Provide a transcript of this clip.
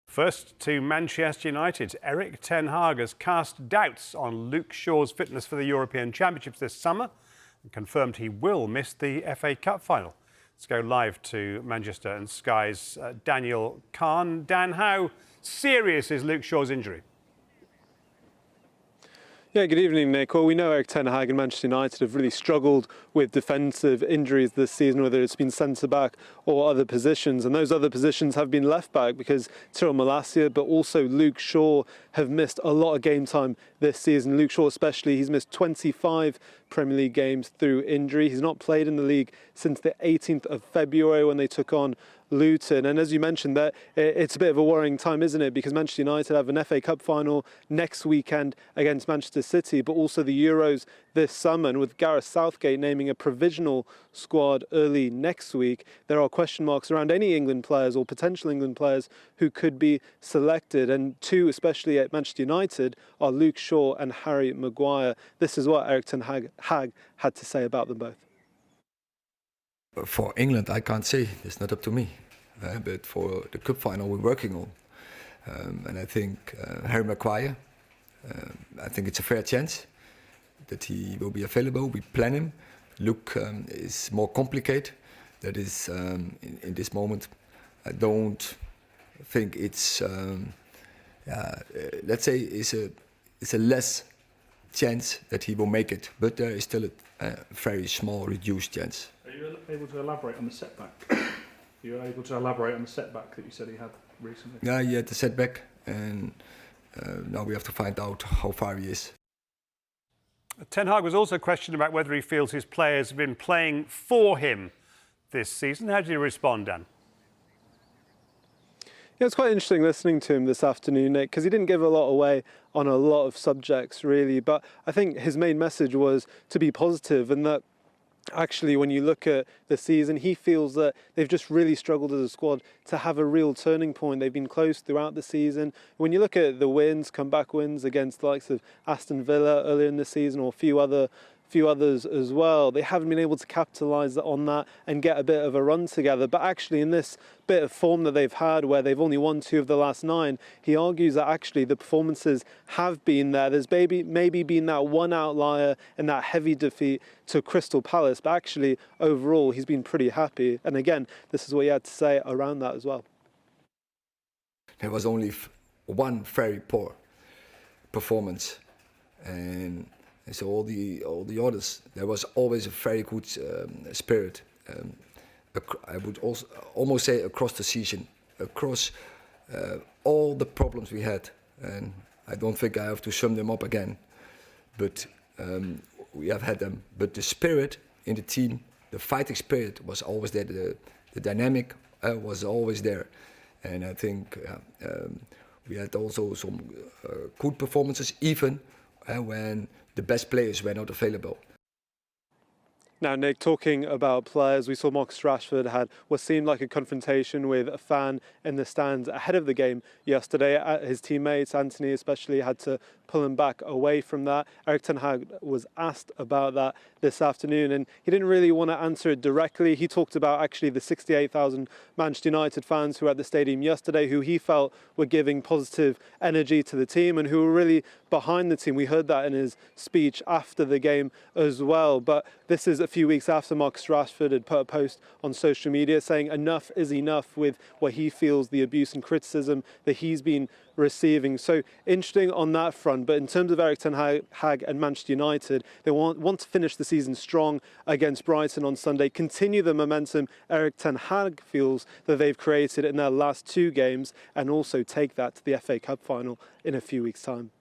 First to Manchester United, Erik has cast doubts on Luke Shaw's fitness for the European Championships this summer and confirmed he will miss the FA Cup final. Let's go live to Manchester and Sky's Daniel Kahn. Dan, how serious is Luke Shaw's injury? Yeah, good evening, Nick. Well, we know Erik and Manchester United have really struggled with defensive injuries this season, whether it's been centre-back or other positions. And those other positions have been left-back because Tyrell Malacia, but also Luke Shaw have missed a lot of game time this season. Luke Shaw especially, he's missed 25 Premier League games through injury. He's not played in the league since the 18th of February when they took on Luton. And as you mentioned, that it's a bit of a worrying time, isn't it? Because Manchester United have an FA Cup final next weekend against Manchester City, but also the Euros this summer. And with Gareth Southgate naming a provisional squad early next week, there are question marks around any England players or potential England players who could be selected. And two, especially at Manchester United, are Luke Shaw and Harry Maguire. This is what Erik ten Hag had to say about them both. For England, I can't say. It's not up to me. But for the cup final, we're working on. And I think Harry Maguire, I think it's a fair chance that he will be available. We plan him. Luke is more complicated. That is, in this moment, I don't think it's, let's say, it's a less chance that he will make it. But there is still a very small, reduced chance. Are you able to elaborate on the setback? Are you able to elaborate on the setback that you said he had recently? Yeah, he had the setback, and now we have to find out how far he is. Ten Hag was also questioned about whether he feels his players have been playing for him this season. How did he respond, Dan? Yeah, it's quite interesting listening to him this afternoon, Nick, because he didn't give a lot away on a lot of subjects, really. But I think his main message was to be positive, and that actually, when you look at the season, he feels that they've just really struggled as a squad to have a real turning point. They've been close throughout the season. When you look at the wins, comeback wins against the likes of Aston Villa earlier in the season, or a few others as well, they haven't been able to capitalise on that and get a bit of a run together. But actually, in this bit of form that they've had, where they've only won 2 of the last 9, he argues that actually the performances have been there. There's maybe been that one outlier and that heavy defeat to Crystal Palace, but actually overall he's been pretty happy. And again, this is what he had to say around that as well. There was only one very poor performance, and so all the others, there was always a very good spirit. I would also almost say across the season, across all the problems we had, and I don't think I have to sum them up again. But we have had them. But the spirit in the team, the fighting spirit, was always there. The dynamic was always there, and I think we had also some good performances, even when the best players were not available. Now, Nick, talking about players, we saw Marcus Rashford had what seemed like a confrontation with a fan in the stands ahead of the game yesterday. His teammates, Anthony especially, had to pull him back away from that. Erik ten Hag was asked about that this afternoon, and he didn't really want to answer it directly. He talked about actually the 68,000 Manchester United fans who were at the stadium yesterday, who he felt were giving positive energy to the team and who were really behind the team. We heard that in his speech after the game as well. But this is a few weeks after Marcus Rashford had put a post on social media saying enough is enough with what he feels the abuse and criticism that he's been receiving. So interesting on that front. But in terms of Erik ten Hag and Manchester United, they want to finish the season strong against Brighton on Sunday, continue the momentum Erik ten Hag feels that they've created in their last 2 games, and also take that to the FA Cup final in a few weeks' time.